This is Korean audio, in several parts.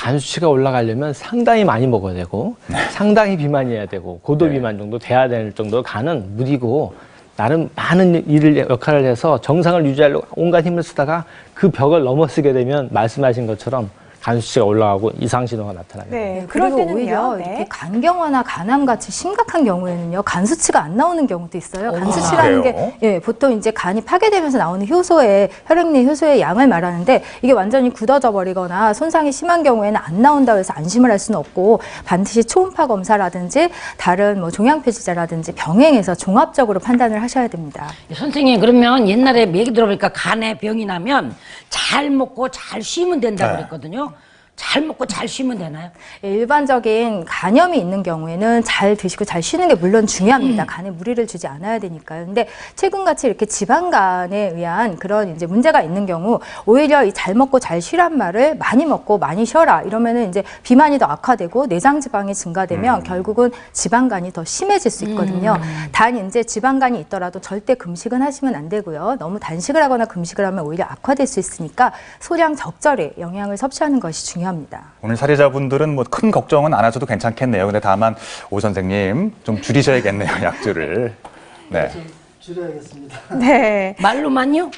간 수치가 올라가려면 상당히 많이 먹어야 되고 상당히 비만이어야 되고 고도 비만 정도 돼야 될 정도로 간은 무리고 나름 많은 역할을 해서 정상을 유지하려고 온갖 힘을 쓰다가 그 벽을 넘어서게 되면 말씀하신 것처럼 간 수치가 올라가고 이상 신호가 나타나게 됩니다. 네, 그럴 때는요. 오히려 이렇게 간경화나 간암 같이 심각한 경우에는요, 간 수치가 안 나오는 경우도 있어요. 간 수치라는 게 보통 이제 간이 파괴되면서 나오는 효소의 혈액 내 효소의 양을 말하는데 이게 완전히 굳어져 버리거나 손상이 심한 경우에는 안 나온다고 해서 안심을 할 수는 없고 반드시 초음파 검사라든지 다른 뭐 종양 표시자라든지 병행해서 종합적으로 판단을 하셔야 됩니다. 선생님, 그러면 옛날에 얘기 들어보니까 간에 병이 나면 잘 먹고 잘 쉬면 된다고 그랬거든요. 잘 먹고 잘 쉬면 되나요? 일반적인 간염이 있는 경우에는 잘 드시고 잘 쉬는 게 물론 중요합니다. 간에 무리를 주지 않아야 되니까요. 근데 최근같이 이렇게 지방간에 의한 그런 이제 문제가 있는 경우 오히려 이 잘 먹고 잘 쉬란 말을 많이 먹고 많이 쉬어라 이러면은 이제 비만이 더 악화되고 내장 지방이 증가되면 결국은 지방간이 더 심해질 수 있거든요. 단 이제 지방간이 있더라도 절대 금식은 하시면 안 되고요. 너무 단식을 하거나 금식을 하면 오히려 악화될 수 있으니까 소량 적절히 영양을 섭취하는 것이 중요합니다. 오늘 사례자분들은 뭐 큰 걱정은 안 하셔도 괜찮겠네요. 근데 다만 오 선생님 좀 줄이셔야겠네요, 약주를. 네. 줄여야겠습니다. 네. 말로만요?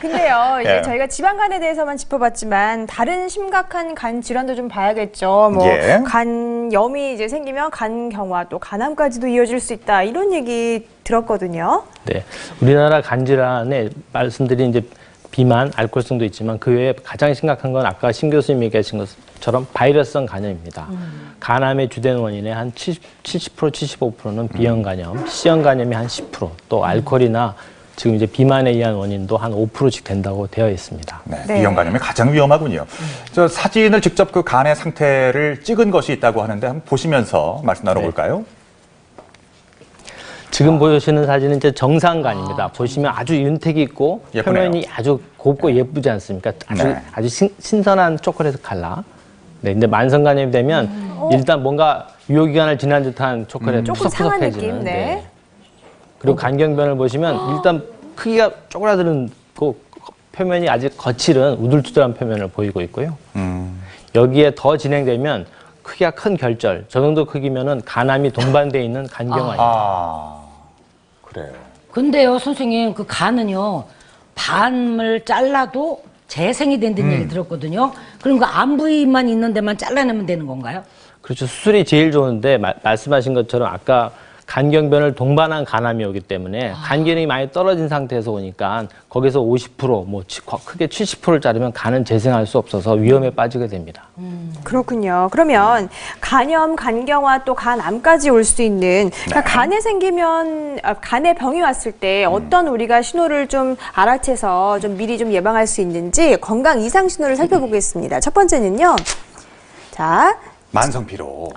근데요, 이제 예. 저희가 지방간에 대해서만 짚어봤지만 다른 심각한 간 질환도 좀 봐야겠죠. 뭐 예. 간염이 이제 생기면 간경화 또 간암까지도 이어질 수 있다 이런 얘기 들었거든요. 네, 우리나라 간 질환에 말씀드린 이제 비만, 알코올성도 있지만 그 외에 가장 심각한 건 아까 신 교수님이 얘기하신 것처럼 바이러스성 간염입니다. 간암의 주된 원인의 한 70%, 75%는 B형 간염, C형 간염이 한 10%, 또 알코올이나 지금 이제 비만에 의한 원인도 한 5%씩 된다고 되어 있습니다. 네, 네. B형 간염이 가장 위험하군요. 저 사진을 직접 그 간의 상태를 찍은 것이 있다고 하는데 한번 보시면서 말씀 나눠볼까요? 지금 보시는 사진은 이제 정상간입니다. 보시면 아주 윤택이 있고 예쁘네요. 표면이 아주 곱고 예쁘지 않습니까? 아주 신선한 초콜릿 컬러. 네, 근데 만성간염이 되면 일단 뭔가 유효기간을 지난 듯한 초콜릿 조금 상한 푸석푸석해지는. 느낌, 네. 그리고 간경변을 보시면 일단 크기가 쪼그라드는 그 표면이 아직 거칠은 우둘투둘한 표면을 보이고 있고요. 여기에 더 진행되면 크기가 큰 결절, 저 정도 크기면은 간암이 동반되어 있는 간경화입니다. 그래요. 근데요, 선생님, 그 간은요, 반을 잘라도 재생이 된다는 얘기 들었거든요. 그럼 그 안 부위만 있는 데만 잘라내면 되는 건가요? 그렇죠. 수술이 제일 좋은데 말씀하신 것처럼 아까 간경변을 동반한 간암이 오기 때문에 간 기능이 많이 떨어진 상태에서 오니까 거기서 50%, 뭐 크게 70%를 자르면 간은 재생할 수 없어서 위험에 빠지게 됩니다. 그렇군요. 그러면 간염, 간경화 또 간암까지 올 수 있는 그러니까 간에 생기면 간에 병이 왔을 때 어떤 우리가 신호를 좀 알아채서 좀 미리 좀 예방할 수 있는지 건강 이상 신호를 살펴보겠습니다. 첫 번째는요. 자, 만성 피로.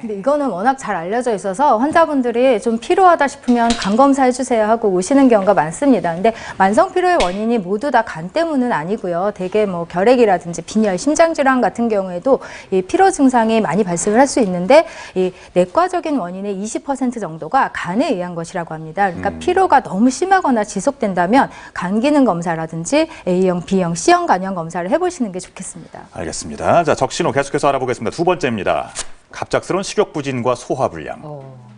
근데 이거는 워낙 잘 알려져 있어서 환자분들이 좀 피로하다 싶으면 간 검사 해주세요 하고 오시는 경우가 많습니다. 근데 만성 피로의 원인이 모두 다 간 때문은 아니고요. 대개 뭐 결핵이라든지 빈혈, 심장질환 같은 경우에도 이 피로 증상이 많이 발생을 할 수 있는데 이 내과적인 원인의 20% 정도가 간에 의한 것이라고 합니다. 그러니까 피로가 너무 심하거나 지속된다면 간 기능 검사라든지 A형, B형, C형 간염 검사를 해보시는 게 좋겠습니다. 알겠습니다. 자, 적신호 계속해서 알아보겠습니다. 두 번째입니다. 갑작스러운 식욕부진과 소화불량.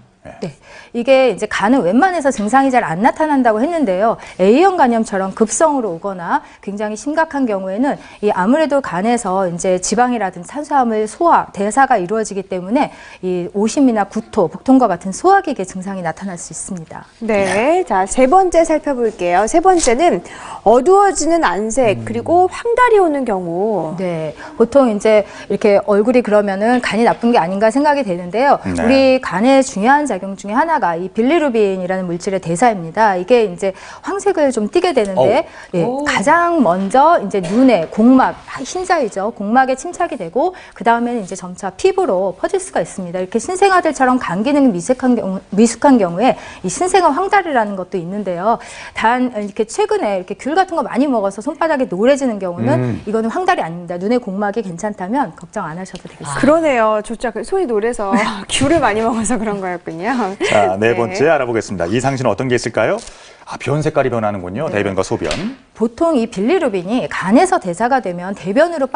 네, 이게 이제 간은 웬만해서 증상이 잘 안 나타난다고 했는데요. A형 간염처럼 급성으로 오거나 굉장히 심각한 경우에는 이 아무래도 간에서 이제 지방이라든지 탄수화물 소화, 대사가 이루어지기 때문에 이 오심이나 구토, 복통과 같은 소화기계 증상이 나타날 수 있습니다. 네. 자, 세 번째 살펴볼게요. 세 번째는 어두워지는 안색 그리고 황달이 오는 경우. 네, 보통 이제 이렇게 얼굴이 그러면은 간이 나쁜 게 아닌가 생각이 되는데요. 네. 우리 간의 중요한 작용 중에 하나가 이 빌리루빈이라는 물질의 대사입니다. 이게 이제 황색을 좀 띠게 되는데 예, 가장 먼저 이제 눈에 공막, 흰자이죠. 공막에 침착이 되고 그 다음에는 이제 점차 피부로 퍼질 수가 있습니다. 이렇게 신생아들처럼 간 기능이 미숙한 경우에 이 신생아 황달이라는 것도 있는데요. 단 이렇게 최근에 이렇게 귤 같은 거 많이 먹어서 손바닥이 노래지는 경우는 이거는 황달이 아닙니다. 눈의 공막이 괜찮다면 걱정 안 하셔도 되겠습니다. 그러네요. 진짜 손이 노래서 귤을 많이 먹어서 그런 거였군요. 자, 네 번째 알아보겠습니다. 이상신은 어떤 게 있을까요? 아, 변 색깔이 변하는군요. 대변과 소변. 보통 이 빌리루빈이 간에서 대사가 되면 대변으로